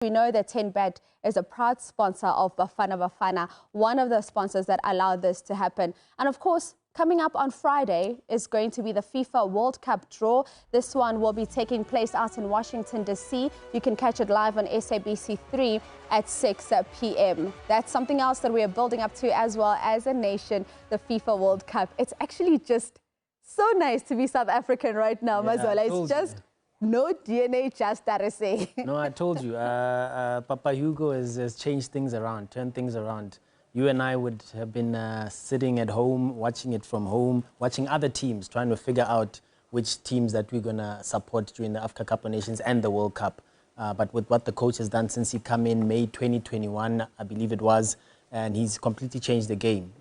We know that 10Bet is a proud sponsor of Bafana, one of the sponsors that allowed this to happen. And of course, coming up on Friday is going to be the FIFA World Cup draw. This one will be taking place out in Washington, D.C. You can catch it live on SABC3 at 6 p.m. That's something else that we are building up to as well as a nation, the FIFA World Cup. It's actually just so nice to be South African right now, Mazola. It's just... no DNA, just that I say. No, I told you. Papa Hugo has changed things around, turned things around. You and I would have been sitting at home, watching it from home, watching other teams, trying to figure out which teams that we're going to support during the Africa Cup of Nations and the World Cup. But with what the coach has done since he came in May 2021, I believe it was, and he's completely changed the game.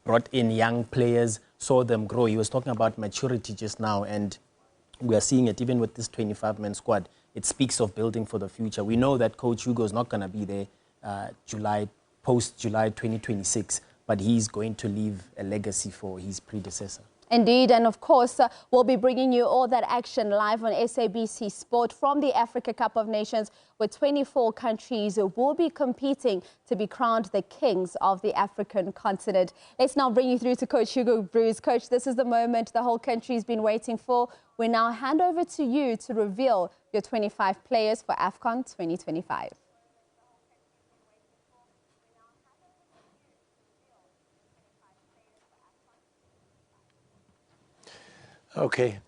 Brought in young players, saw them grow. He was talking about maturity just now, and we are seeing it even with this 25-man squad. It speaks of building for the future. We know that Coach Hugo is not going to be there post-July 2026, but he's going to leave a legacy for his predecessor. Indeed, and of course, we'll be bringing you all that action live on SABC Sport from the Africa Cup of Nations, where 24 countries will be competing to be crowned the kings of the African continent. Let's now bring you through to Coach Hugo Bruce. Coach, this is the moment the whole country's been waiting for. We now hand over to you to reveal your 25 players for Afcon 2025. Okay,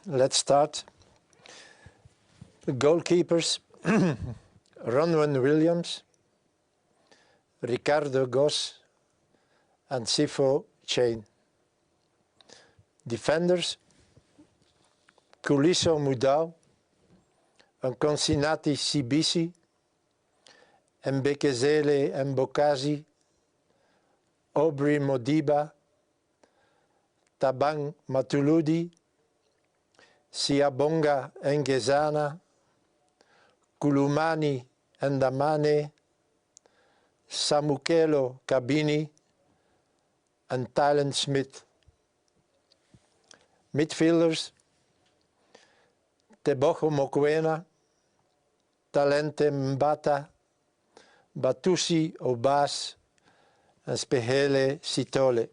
let's start. The goalkeepers, Ronwen Williams, Ricardo Goss, and Sifo Chain. Defenders, Kuliso Mudau, Nkonsinati Sibisi, Mbekezele Mbokazi, Aubrey Modiba, Tabang Matuludi, Siabonga Ngezana, Kulumani Ndamane, Samukelo Kabini, and Tylen Smith. Midfielders, Tebogo Mokoena, Talente Mbata, Batusi Obas, and Spehele Sitole.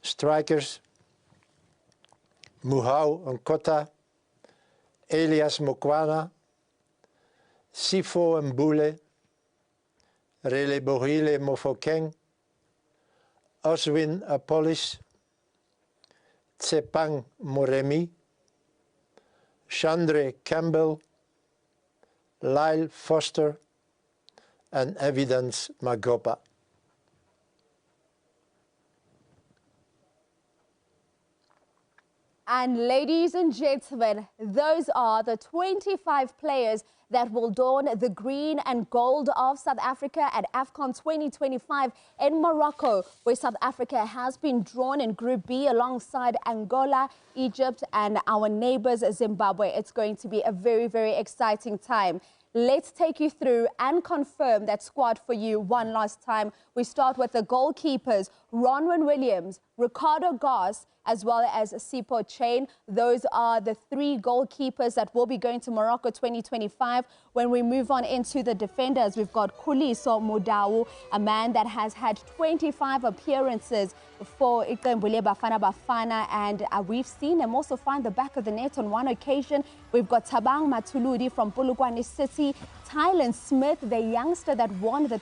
Strikers, Muhau Nkota, Elias Mokwana, Sifo Mbule, Rele Borile Mofokeng, Oswin Apolis, Tsepang Moremi, Chandre Campbell, Lyle Foster, and Evidence Magopa. And ladies and gentlemen, those are the 25 players that will don the green and gold of South Africa at Afcon 2025 in Morocco, where South Africa has been drawn in Group B alongside Angola, Egypt, and our neighbors Zimbabwe. It's going to be a very, very exciting time. Let's take you through and confirm that squad for you one last time. We start with the goalkeepers, Ronwen Williams, Ricardo Goss, as well as Sifo Chain. Those are the three goalkeepers that will be going to Morocco 2025. When we move on into the defenders, we've got Kuliso Mudau, a man that has had 25 appearances for Bafana, and we've seen him also find the back of the net on one occasion. We've got Tabang Matuludi from Polokwane City, Tylen Smith, the youngster that won the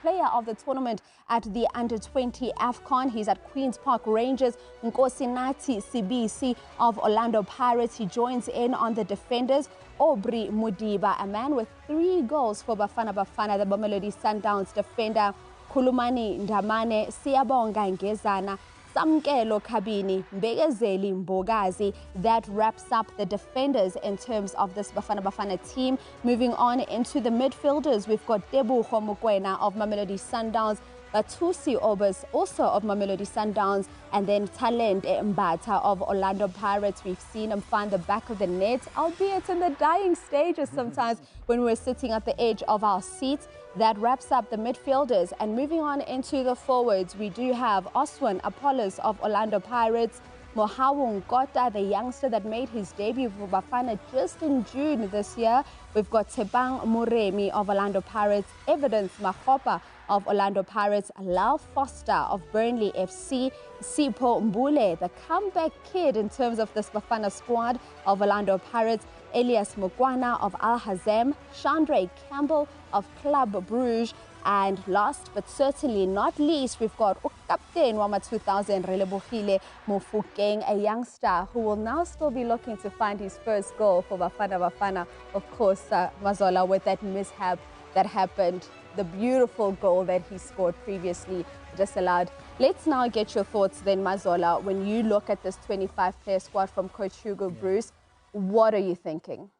player of the tournament at the Under-20 Afcon. He's at Queen's Park Rangers. Nkosinati Sibisi of Orlando Pirates. He joins in on the defenders. Aubrey Modiba, a man with 3 goals for Bafana, the Mamelodi Sundowns defender. Kulumani Ndamane, Siabonga Ngezana, Samkelo Kabini, Mbekezeli Mbokazi. That wraps up the defenders in terms of this Bafana team. Moving on into the midfielders, we've got Tebogo Mokoena of Mamelodi Sundowns, Batusi Obas, also of Mamelodi Sundowns, and then Talent Mbata of Orlando Pirates. We've seen him find the back of the net, albeit in the dying stages sometimes when we're sitting at the edge of our seats. That wraps up the midfielders. And moving on into the forwards, we do have Oswin Apollos of Orlando Pirates, Mohawu Nkota, the youngster that made his debut for Bafana just in June this year. We've got Tebang Muremi of Orlando Pirates, Evidence Makopa of Orlando Pirates, Lau Foster of Burnley FC, Sipho Mbule, the comeback kid in terms of this Bafana squad of Orlando Pirates, Elias Mukwana of Al Hazem, Chandre Campbell of Club Bruges, and last but certainly not least, we've got Captain Wama 2000 Relebohile Mofokeng, a youngster who will now still be looking to find his first goal for Bafana. Of course, Mazola, with that mishap that happened, the beautiful goal that he scored previously disallowed. Let's now get your thoughts then, Mazola. When you look at this 25-player squad from Coach Hugo Bruce, what are you thinking?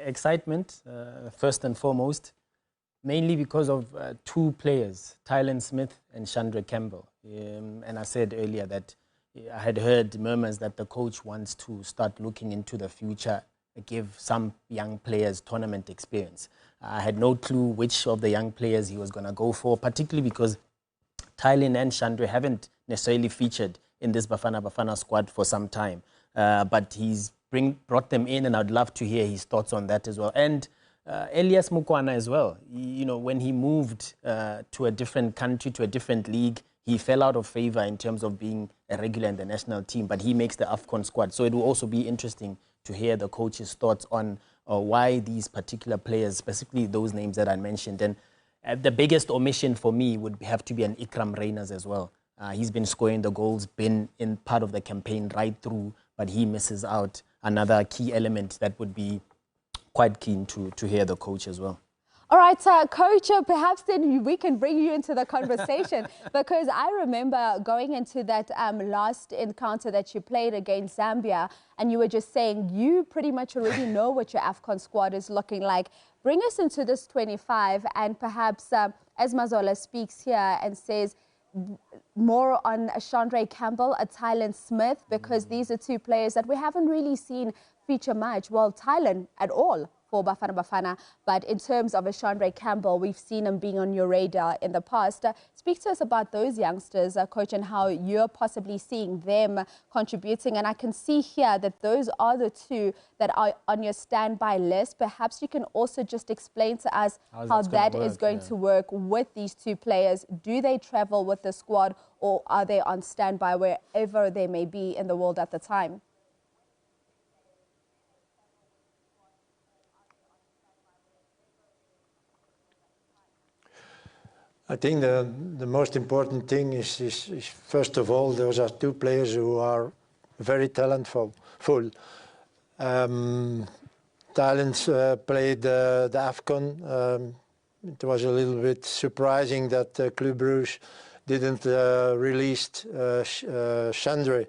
Excitement, first and foremost, mainly because of two players, Tylen Smith and Chandre Campbell. And I said earlier that I had heard murmurs that the coach wants to start looking into the future, give some young players tournament experience. I had no clue which of the young players he was going to go for, particularly because Tylen and Chandre haven't necessarily featured in this Bafana squad for some time. But he's brought them in, and I'd love to hear his thoughts on that as well. And Elias Mukwana as well. You know, when he moved to a different country, to a different league, he fell out of favor in terms of being a regular in the national team, but he makes the Afcon squad. So it will also be interesting to hear the coach's thoughts on why these particular players, specifically those names that I mentioned. And the biggest omission for me would have to be an Ikram Reyners as well. He's been scoring the goals, been in part of the campaign right through, but he misses out. Another key element that would be quite keen to hear the coach as well. All right, Coach, perhaps then we can bring you into the conversation because I remember going into that last encounter that you played against Zambia, and you were just saying you pretty much already know what your Afcon squad is looking like. Bring us into this 25, and perhaps as Mazola speaks here and says more on Chandre Campbell, a Tylen Smith, because these are two players that we haven't really seen feature much. Well, Tylen at all for Bafana, but in terms of a Chandre Campbell, we've seen him being on your radar in the past. Speak to us about those youngsters, Coach, and how you're possibly seeing them contributing. And I can see here that those are the two that are on your standby list. Perhaps you can also just explain to us how that is going to work with these two players. Do they travel with the squad, or are they on standby wherever they may be in the world at the time? I think the most important thing is first of all, those are two players who are very talentful. Tylen played the Afcon. It was a little bit surprising that Club Bruges didn't release Chandre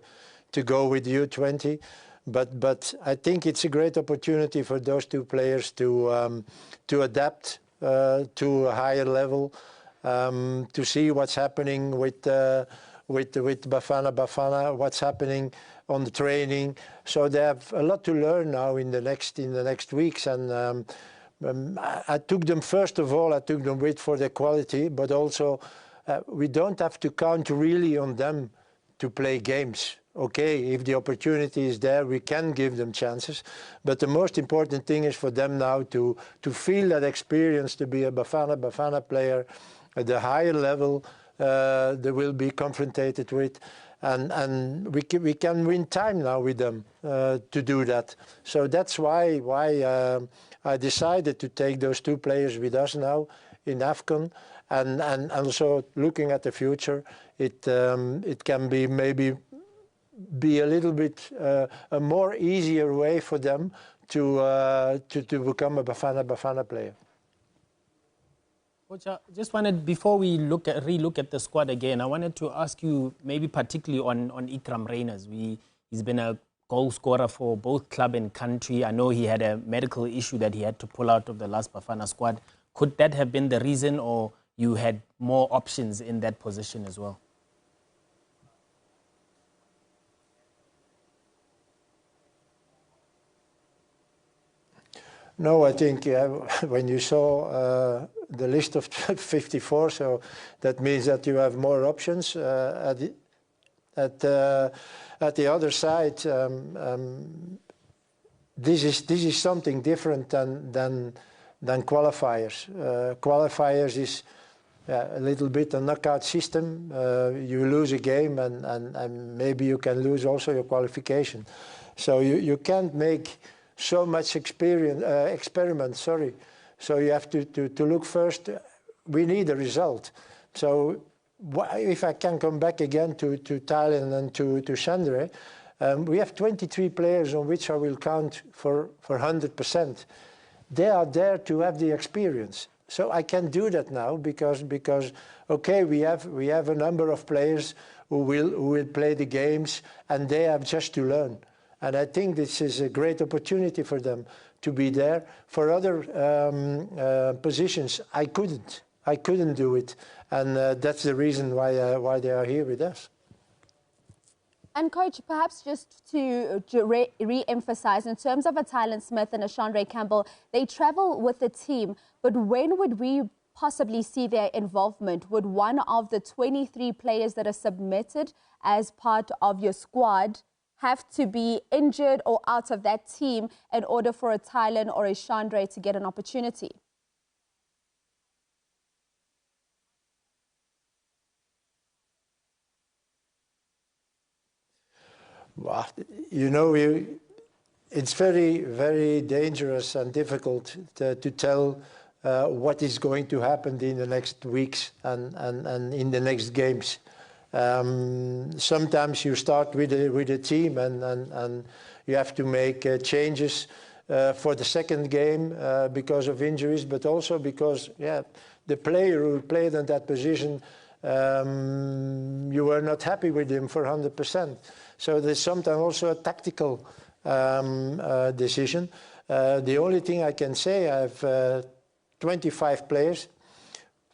to go with U20. But I think it's a great opportunity for those two players to adapt to a higher level. To see what's happening with Bafana, what's happening on the training. So they have a lot to learn now in the next weeks. And I took them, first of all, with for their quality, but also we don't have to count really on them to play games. Okay, if the opportunity is there, we can give them chances. But the most important thing is for them now to feel that experience, to be a Bafana player at the higher level they will be confronted with, and we can win time now with them to do that. So that's why I decided to take those two players with us now in Afcon, and also looking at the future, it can be maybe a little bit a more easier way for them to become a Bafana player. Coach, I just wanted, before we relook at the squad again, I wanted to ask you maybe particularly on Ikram Reyners. He's been a goal scorer for both club and country. I know he had a medical issue that he had to pull out of the last Bafana squad. Could that have been the reason, or you had more options in that position as well? No, I think when you saw the list of 54, so that means that you have more options. At the other side, this is something different than qualifiers. Qualifiers is a little bit a knockout system. You lose a game and maybe you can lose also your qualification. So you can't make so much experiment. Sorry. So you have to look first. We need a result. So if I can come back again to Thailand and to Chandra, we have 23 players on which I will count for 100%. They are there to have the experience. So I can do that now because okay, we have a number of players who will play the games and they have just to learn. And I think this is a great opportunity for them to be there. For other positions, I couldn't do it, and that's the reason why they are here with us. And Coach, perhaps just to re-emphasize, in terms of a Tylen Smith and a Chandra Campbell, they travel with the team, but when would we possibly see their involvement? Would one of the 23 players that are submitted as part of your squad have to be injured or out of that team in order for a Tylen or a Chandra to get an opportunity? Well, you know, it's very, very dangerous and difficult to tell what is going to happen in the next weeks and in the next games. Sometimes you start with a team and you have to make changes for the second game because of injuries, but also because the player who played in that position, you were not happy with him for 100%. So there's sometimes also a tactical decision. The only thing I can say, I have 25 players.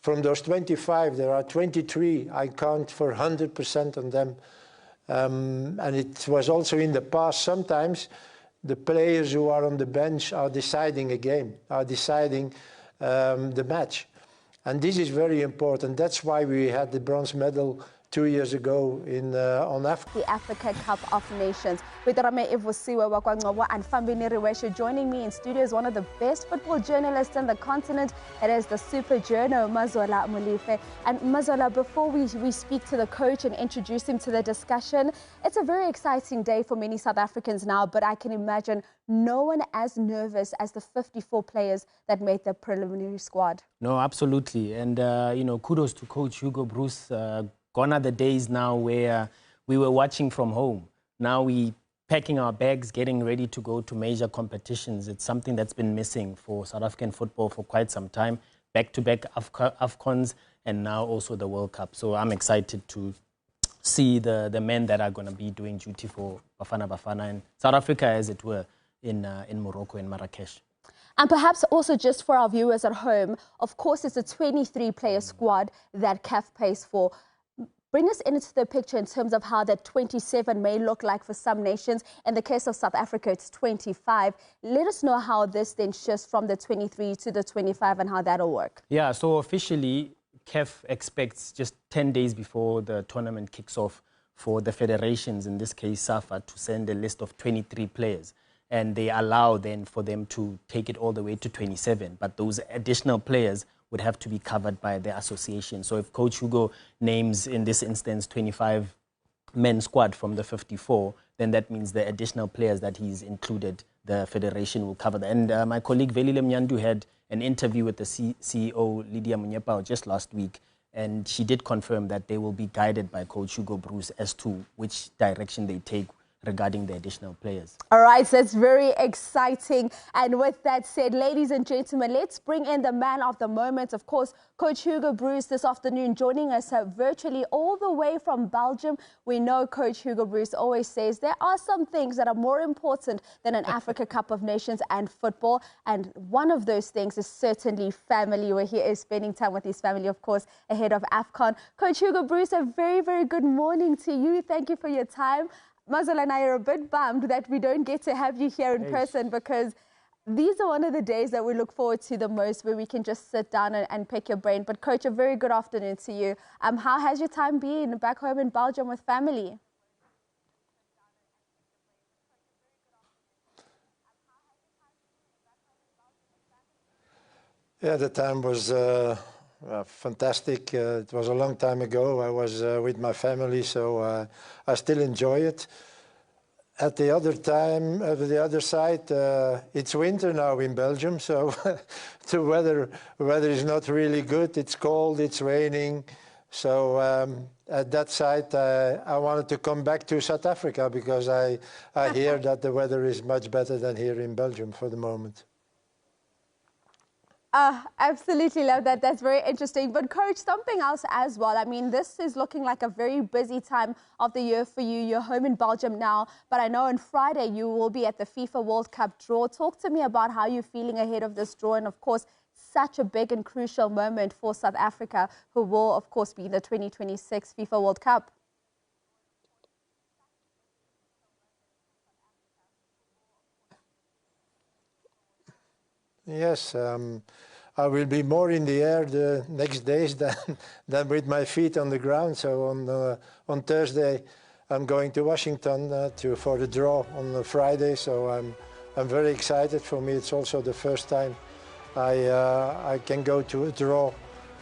From those 25, there are 23 I count for 100% on them. And it was also in the past, sometimes the players who are on the bench are deciding a game, are deciding the match. And this is very important. That's why we had the bronze medal 2 years ago on Afcon. The Africa Cup of Nations. With Rame Evosiwe Wakwangcobo and Fambini Riweshe joining me in studio is one of the best football journalists in the continent. It is the super journo, Mazola Molefe. And Mazola, before we speak to the coach and introduce him to the discussion, it's a very exciting day for many South Africans now, but I can imagine no one as nervous as the 54 players that made the preliminary squad. No, absolutely. And, you know, kudos to Coach Hugo Bruce. Gone are the days now where we were watching from home. Now we packing our bags, getting ready to go to major competitions. It's something that's been missing for South African football for quite some time. Back-to-back Afcons and now also the World Cup. So I'm excited to see the men that are going to be doing duty for Bafana and South Africa, as it were, in Morocco and Marrakesh. And perhaps also just for our viewers at home, of course, it's a 23-player squad that CAF pays for. Bring us into the picture in terms of how that 27 may look like for some nations. In the case of South Africa, it's 25. Let us know how this then shifts from the 23 to the 25 and how that'll work. Yeah, so officially, CAF expects just 10 days before the tournament kicks off for the federations, in this case SAFA, to send a list of 23 players. And they allow then for them to take it all the way to 27. But those additional players would have to be covered by the association. So if Coach Hugo names, in this instance, 25 men squad from the 54, then that means the additional players that he's included, the federation will cover that. And my colleague Velile Mnyandu had an interview with the CEO, Lydia Munyepao, just last week, and she did confirm that they will be guided by Coach Hugo Bruce as to which direction they take regarding the additional players. All right, so it's very exciting. And with that said, ladies and gentlemen, let's bring in the man of the moment. Of course, Coach Hugo Bruce this afternoon joining us virtually all the way from Belgium. We know Coach Hugo Bruce always says there are some things that are more important than an Africa Cup of Nations and football. And one of those things is certainly family, where he is spending time with his family, of course, ahead of Afcon. Coach Hugo Bruce, a very, very good morning to you. Thank you for your time. Mazola and I are a bit bummed that we don't get to have you here in person, because these are one of the days that we look forward to the most, where we can just sit down and pick your brain. But Coach, a very good afternoon to you. How has your time been back home in Belgium with family? Yeah, the time was fantastic. It was a long time ago. I was with my family, so I still enjoy it. At the other time, the other side, it's winter now in Belgium, so the weather is not really good. It's cold, it's raining. So at that side, I wanted to come back to South Africa because I hear that the weather is much better than here in Belgium for the moment. Absolutely love that. That's very interesting. But Coach, something else as well. I mean, this is looking like a very busy time of the year for you. You're home in Belgium now, but I know on Friday you will be at the FIFA World Cup draw. Talk to me about how you're feeling ahead of this draw, and of course, such a big and crucial moment for South Africa, who will, of course, be in the 2026 FIFA World Cup. Yes, I will be more in the air the next days than with my feet on the ground. So on Thursday, I'm going to Washington for the draw on Friday. So I'm very excited. For me, it's also the first time I can go to a draw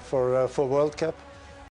for World Cup.